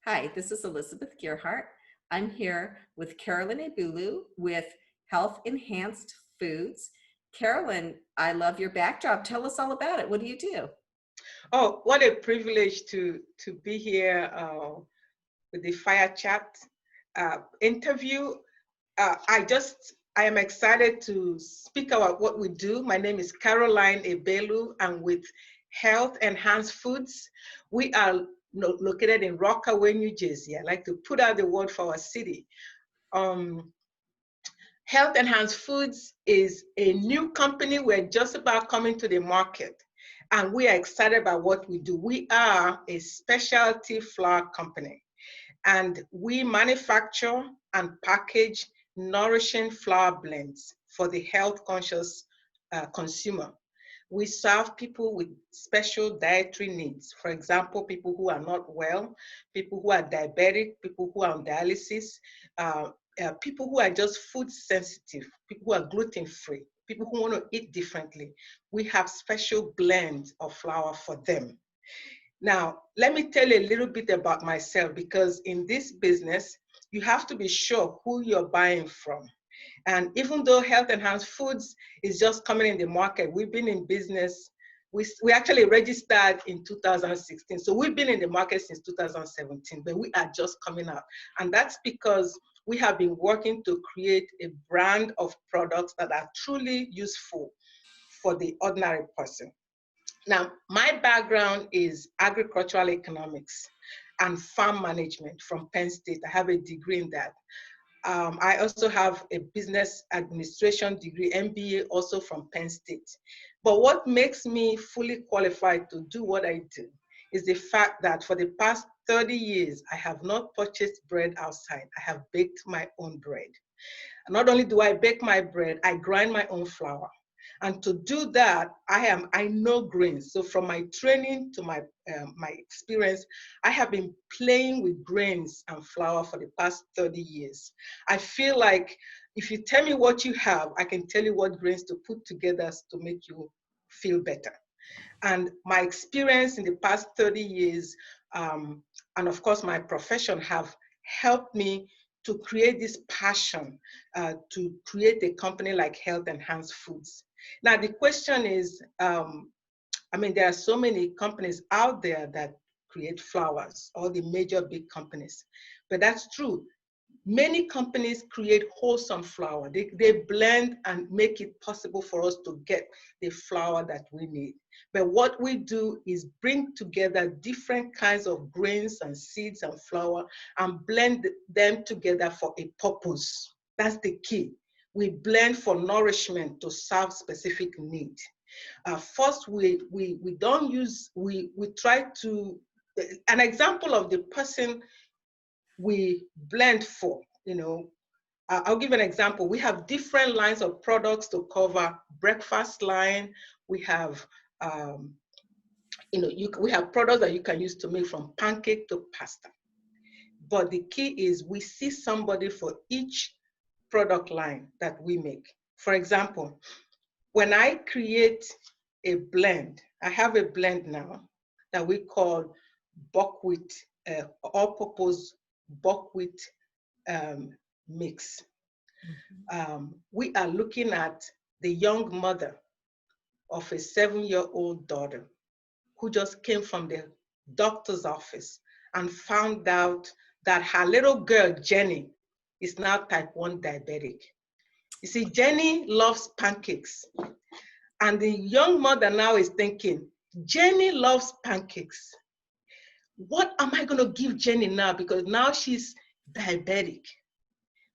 Hi, this is Elizabeth Gearhart. I'm here with Carolyn Egbelu with Health Enhanced Foods. Carolyn, I love your backdrop. Tell us all about it. What do you do? Oh, what a privilege to be here with the Fire Chat interview. I am excited to speak about what we do. My name is Caroline Egbelu, and with Health Enhanced Foods, we are located in Rockaway, New Jersey. I like to put out the word for our city. Um, Health Enhanced Foods is a new company. We're just about coming to the market, and we are excited about what we do. We are a specialty flour company, and we manufacture and package nourishing flour blends for the health conscious consumer. We serve people with special dietary needs. For example, people who are not well, people who are diabetic, people who are on dialysis, uh, people who are just food sensitive, people who are gluten-free, people who want to eat differently. We have special blends of flour for them. Now, let me tell you a little bit about myself, because in this business, you have to be sure who you're buying from. And even though Health Enhanced Foods is just coming in the market, we've been in business. We actually registered in 2016. So we've been in the market since 2017, but we are just coming out. And that's because we have been working to create a brand of products that are truly useful for the ordinary person. Now, my background is agricultural economics and farm management from Penn State. I have a degree in that. I also have a business administration degree, MBA, also from Penn State. But what makes me fully qualified to do what I do is the fact that for the past 30 years, I have not purchased bread outside. I have baked my own bread. And not only do I bake my bread, I grind my own flour. And to do that, I know grains. So from my training to my experience, I have been playing with grains and flour for the past 30 years. I feel like if you tell me what you have, I can tell you what grains to put together to make you feel better. And my experience in the past 30 years, and of course my profession, have helped me to create this passion to create a company like Health Enhanced Foods. Now, the question is, there are so many companies out there that create flours, all the major big companies, but that's true. Many companies create wholesome flour. They blend and make it possible for us to get the flour that we need. But what we do is bring together different kinds of grains and seeds and flour and blend them together for a purpose. That's the key. We blend for nourishment to serve specific need. First, we try to, an example of the person we blend for, I'll give an example. We have different lines of products to cover breakfast line. We have, we have products that you can use to make from pancake to pasta. But the key is we see somebody for each product line that we make. For example, when I create a blend, I have a blend now that we call buckwheat, all-purpose buckwheat mix. We are looking at the young mother of a 7-year-old daughter who just came from the doctor's office and found out that her little girl, Jenny, is now type 1 diabetic. You see, Jenny loves pancakes. And the young mother now is thinking, Jenny loves pancakes. What am I going to give Jenny now? Because now she's diabetic.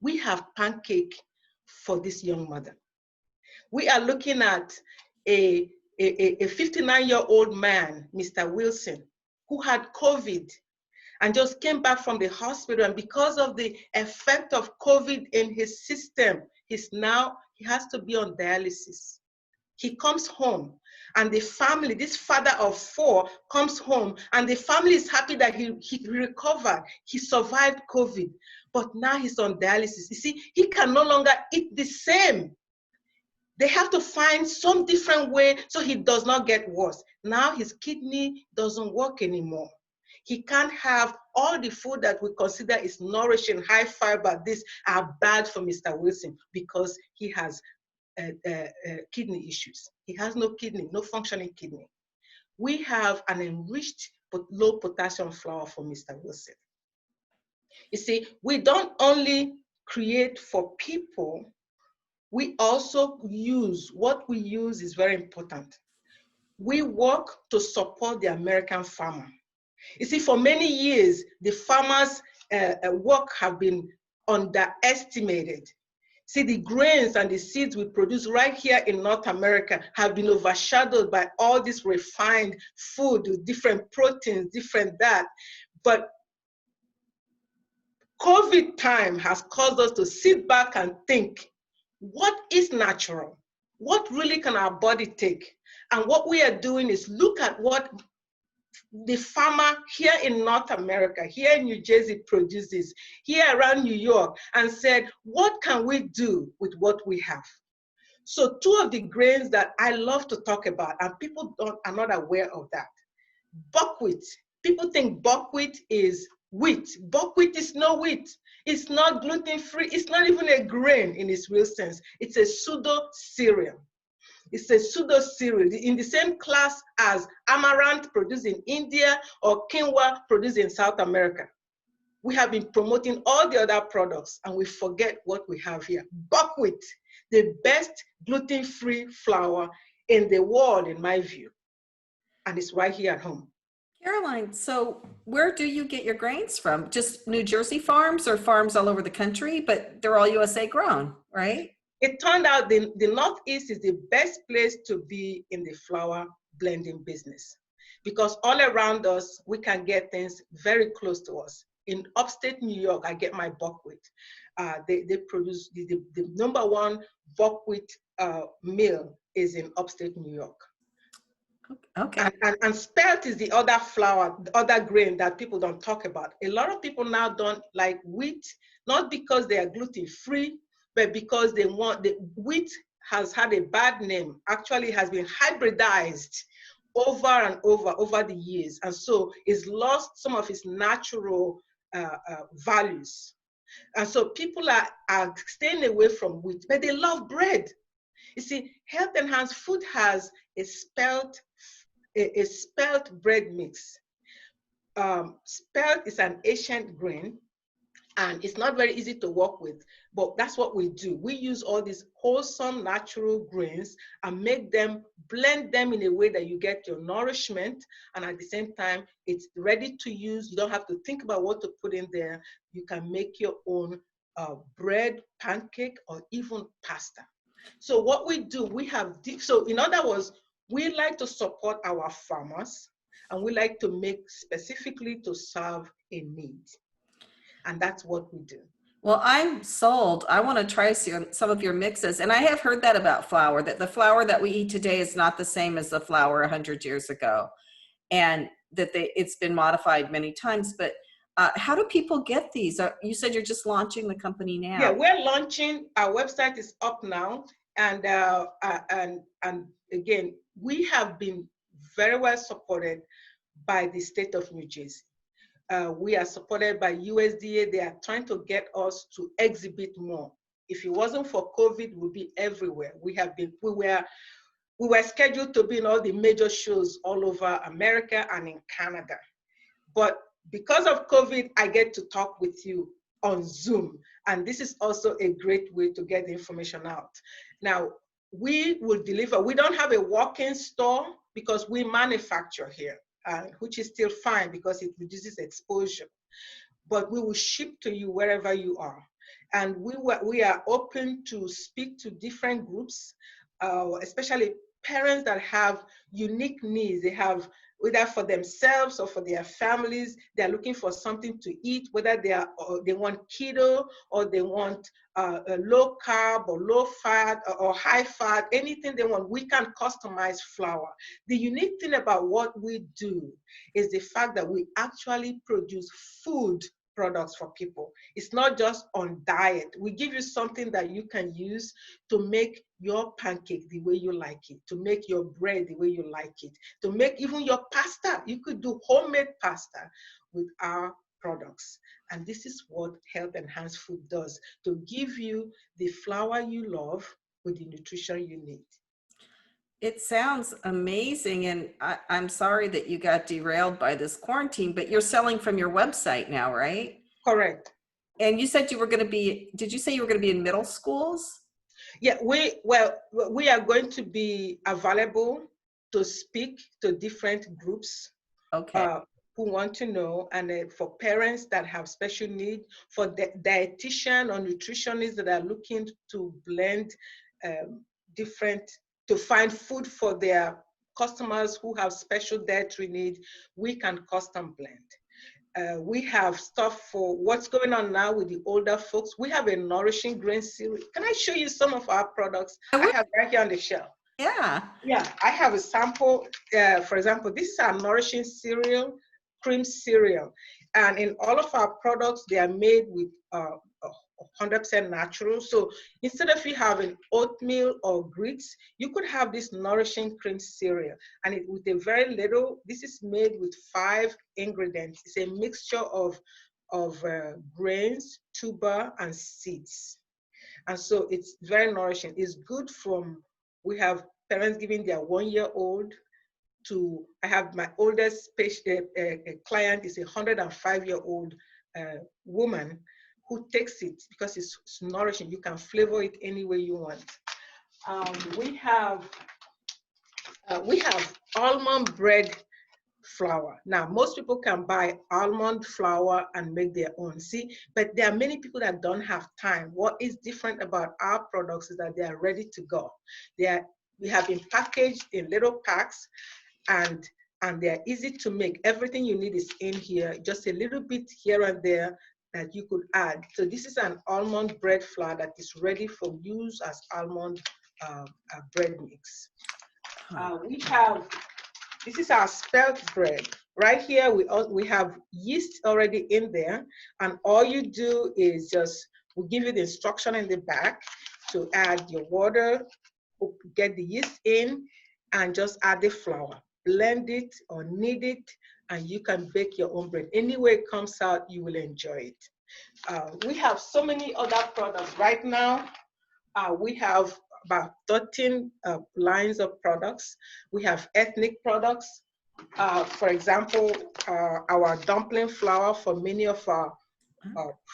We have pancake for this young mother. We are looking at a 59-year-old man, Mr. Wilson, who had COVID and just came back from the hospital. And because of the effect of COVID in his system, he has to be on dialysis. He comes home and the family, this father of 4, comes home and the family is happy that he recovered. He survived COVID, but now he's on dialysis. You see, he can no longer eat the same. They have to find some different way so he does not get worse. Now his kidney doesn't work anymore. He can't have all the food that we consider is nourishing, high fiber, this are bad for Mr. Wilson because he has kidney issues. He has no kidney, no functioning kidney. We have an enriched but low potassium flour for Mr. Wilson. You see, we don't only create for people, we also use, what we use is very important. We work to support the American farmer. You see, for many years, the farmers' work have been underestimated. See, the grains and the seeds we produce right here in North America have been overshadowed by all this refined food with different proteins, different that. But COVID time has caused us to sit back and think, what is natural? What really can our body take? And what we are doing is look at what the farmer here in North America, here in New Jersey produces, here around New York, and said, what can we do with what we have? So two of the grains that I love to talk about, and people are not aware of that. Buckwheat. People think buckwheat is wheat. Buckwheat is no wheat. It's not gluten-free. It's not even a grain in its real sense. It's a pseudo cereal. It's a pseudo cereal in the same class as amaranth produced in India or quinoa produced in South America. We have been promoting all the other products and we forget what we have here. Buckwheat, the best gluten-free flour in the world, in my view. And it's right here at home. Caroline, so where do you get your grains from? Just New Jersey farms or farms all over the country, but they're all USA grown, right? It turned out the Northeast is the best place to be in the flour blending business because all around us, we can get things very close to us. In upstate New York, I get my buckwheat. They produce the number one buckwheat mill is in upstate New York. Okay. And spelt is the other flour, the other grain that people don't talk about. A lot of people now don't like wheat, not because they are gluten-free, but because they want, the wheat has had a bad name, actually has been hybridized over and over the years. And so it's lost some of its natural values. And so people are staying away from wheat, but they love bread. You see, Health Enhanced Food has a spelt bread mix. Spelt is an ancient grain, and it's not very easy to work with, but that's what we do. We use all these wholesome natural grains and make them, blend them in a way that you get your nourishment, and at the same time, it's ready to use. You don't have to think about what to put in there. You can make your own bread, pancake, or even pasta. So what we do, we have, so in other words, we like to support our farmers, and we like to make specifically to serve a need. And that's what we do. Well, I'm sold. I want to try some of your mixes. And I have heard that about flour, that the flour that we eat today is not the same as the flour 100 years ago. And that it's been modified many times. But how do people get these? You said you're just launching the company now. Yeah, we're launching. Our website is up now. And again, we have been very well supported by the state of New Jersey. We are supported by USDA. They are trying to get us to exhibit more. If it wasn't for COVID, we'd be everywhere. We were scheduled to be in all the major shows all over America and in Canada. But because of COVID, I get to talk with you on Zoom. And this is also a great way to get the information out. Now, we will deliver. We don't have a walk-in store because we manufacture here. Which is still fine because it reduces exposure. But we will ship to you wherever you are. And we are open to speak to different groups, especially parents that have unique needs. They have, whether for themselves or for their families, they're looking for something to eat, whether they want keto or they want a low carb or low fat or high fat, anything they want, we can customize flour. The unique thing about what we do is the fact that we actually produce food products for people. It's not just on diet. We give you something that you can use to make your pancake the way you like it, to make your bread the way you like it, to make even your pasta. You could do homemade pasta with our products. And this is what Health Enhanced Food does, to give you the flour you love with the nutrition you need. It sounds amazing. And I'm sorry that you got derailed by this quarantine, but you're selling from your website now, right? Correct. And you said you were going to be, did you say you were going to be in middle schools? Yeah, we are going to be available to speak to different groups Okay. who want to know, and for parents that have special need, for the dietitian or nutritionists that are looking to blend different, to find food for their customers who have special dietary need, we can custom blend. We have stuff for what's going on now with the older folks. We have a nourishing grain cereal. Can I show you some of our products? I have right here on the shelf. Yeah. Yeah, I have a sample. For example, this is our nourishing cereal, cream cereal. And in all of our products, they are made with 100% natural. So instead of you having oatmeal or grits, you could have this nourishing cream cereal. And with a very little, this is made with 5 ingredients. It's a mixture of grains, tuber, and seeds. And so it's very nourishing. It's good from, we have parents giving their 1-year-old to, I have my oldest client is a 105-year-old woman who takes it because it's nourishing. You can flavor it any way you want. We have almond bread flour. Now, most people can buy almond flour and make their own. See, but there are many people that don't have time. What is different about our products is that they are ready to go. We have been packaged in little packs, and they're easy to make. Everything you need is in here, just a little bit here and there that you could add. So this is an almond bread flour that is ready for use as almond bread mix. This is our spelt bread. Right here, we have yeast already in there, and all you do is just, we give you the instruction in the back to add your water, get the yeast in, and just add the flour. Blend it or knead it, and you can bake your own bread. Any way it comes out, you will enjoy it. We have so many other products. Right now, we have about 13 lines of products. We have ethnic products. For example, our dumpling flour for many of our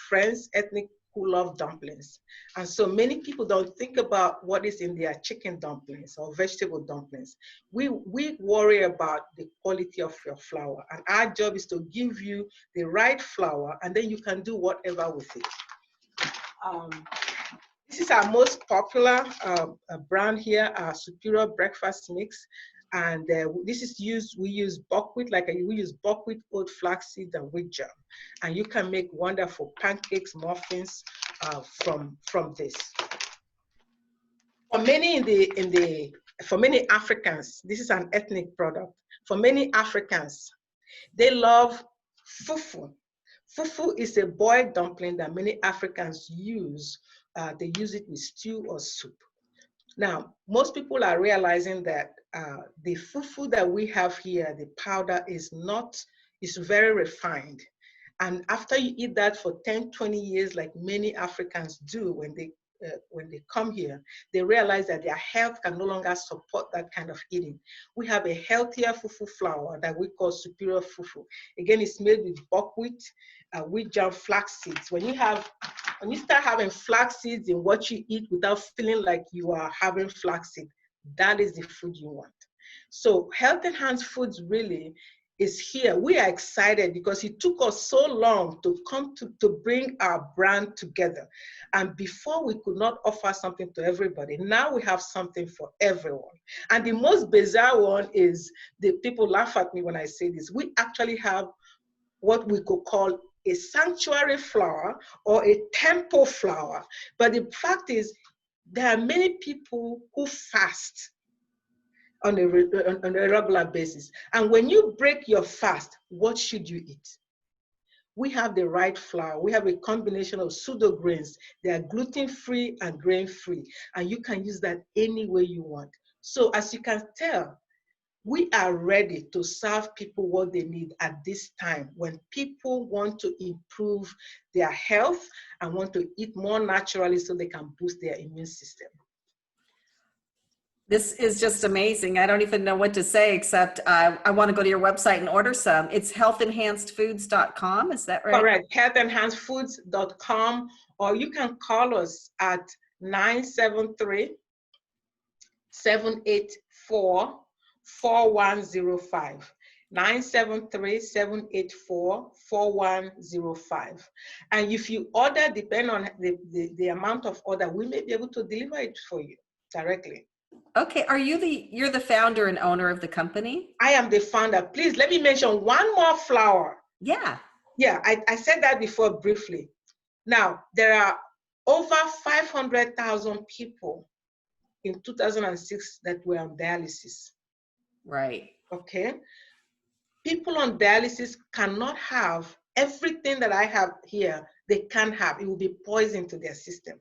friends, ethnic, who love dumplings. And so many people don't think about what is in their chicken dumplings or vegetable dumplings. We worry about the quality of your flour, and our job is to give you the right flour, and then you can do whatever with it. This is our most popular brand here, our Superior Breakfast Mix. And this is we use buckwheat, we use buckwheat, oat, flaxseed, and wheat germ. And you can make wonderful pancakes, muffins from this. For many Africans, this is an ethnic product. For many Africans, they love fufu. Fufu is a boiled dumpling that many Africans use. They use it with stew or soup. Now, most people are realizing that the fufu that we have here, the powder, is very refined. And after you eat that for 10, 20 years, like many Africans do when they come here, they realize that their health can no longer support that kind of eating. We have a healthier fufu flour that we call Superior Fufu. Again, it's made with buckwheat, wheat germ, flax seeds. When you start having flax seeds in what you eat without feeling like you are having flax seed, that is the food you want. So Health Enhanced Foods really is here. We are excited because it took us so long to come to bring our brand together. And before, we could not offer something to everybody. Now we have something for everyone. And the most bizarre one is, the people laugh at me when I say this, we actually have what we could call a sanctuary flour or a temple flour. But the fact is, there are many people who fast on a regular basis. And when you break your fast, what should you eat? we have the right flour. We have a combination of pseudo grains. They are gluten-free and grain-free, and you can use that any way you want. So as you can tell, we are ready to serve people what they need at this time when people want to improve their health and want to eat more naturally so they can boost their immune system. This is just amazing. I don't even know what to say, except I want to go to your website and order some. It's healthenhancedfoods.com. Is that right? Correct. Healthenhancedfoods.com, or you can call us at 973-784-4105. 973-784-4105. And if you order, depending on the amount of order, we may be able to deliver it for you directly. Okay. You're the founder and owner of the company? I am the founder. Please let me mention one more flour. Yeah. Yeah, I said that before briefly. Now, there are over 500,000 people in 2006 that were on dialysis. Right. Okay. People on dialysis cannot have everything that I have here. They can't have. It will be poison to their system.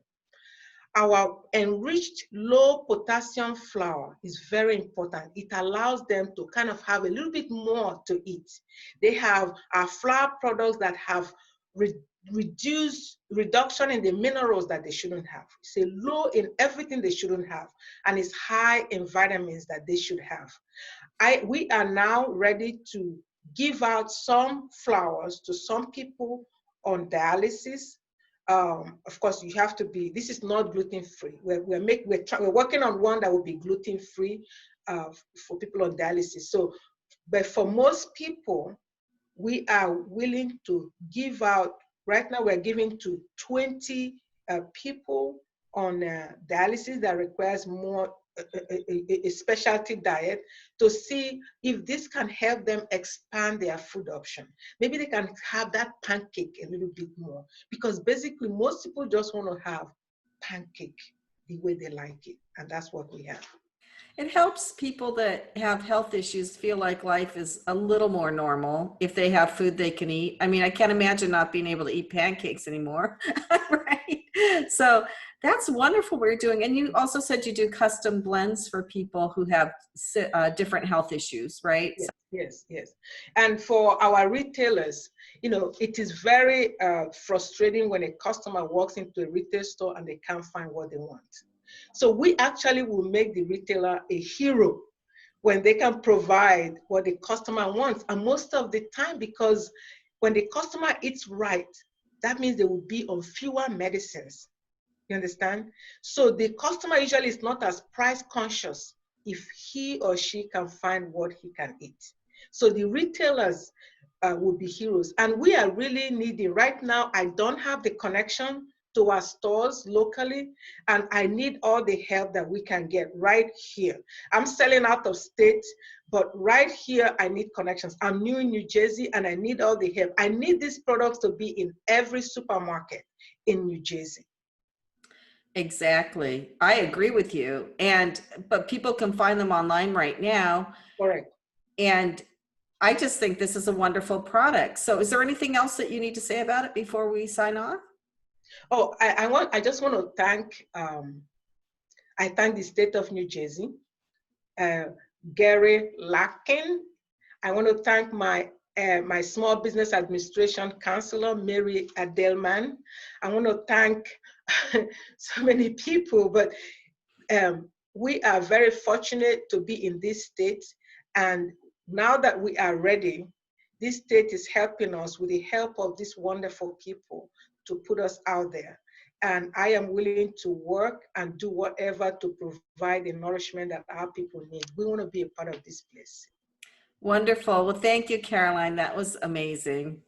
Our enriched low potassium flour is very important. It allows them to kind of have a little bit more to eat. They have our flour products that have reduction in the minerals that they shouldn't have. It's a low in everything they shouldn't have, and it's high in vitamins that they should have. We are now ready to give out some flours to some people on dialysis. Of course, you have to be, this is not gluten-free. We're working on one that will be gluten-free for people on dialysis. So, but for most people, we are willing to give out, right now we're giving to 20 people on dialysis that requires more a specialty diet, to see if this can help them expand their food option. Maybe they can have that pancake a little bit more, because basically most people just want to have pancake the way they like it, and that's what we have. It helps people that have health issues feel like life is a little more normal if they have food they can eat. I mean, I can't imagine not being able to eat pancakes anymore, right? So that's wonderful what you're doing. And you also said you do custom blends for people who have different health issues, right? Yes. And for our retailers, it is very frustrating when a customer walks into a retail store and they can't find what they want. So we actually will make the retailer a hero when they can provide what the customer wants. And most of the time, because when the customer eats right, that means they will be on fewer medicines. You understand? So the customer usually is not as price conscious if he or she can find what he can eat. So the retailers will be heroes. And we are really needing, right now, I don't have the connection to our stores locally, and I need all the help that we can get right here. I'm selling out of state, but right here, I need connections. I'm new in New Jersey, and I need all the help. I need these products to be in every supermarket in New Jersey. Exactly. I agree with you. But people can find them online right now. Correct. And I just think this is a wonderful product. So is there anything else that you need to say about it before we sign off? Oh, I just want to thank, I thank the state of New Jersey, Gary Larkin. I want to thank my small business administration counselor, Mary Adelman. I want to thank so many people, but we are very fortunate to be in this state. And now that we are ready, this state is helping us with the help of these wonderful people to put us out there. And I am willing to work and do whatever to provide the nourishment that our people need. We want to be a part of this place. Wonderful. Well, thank you, Caroline. That was amazing.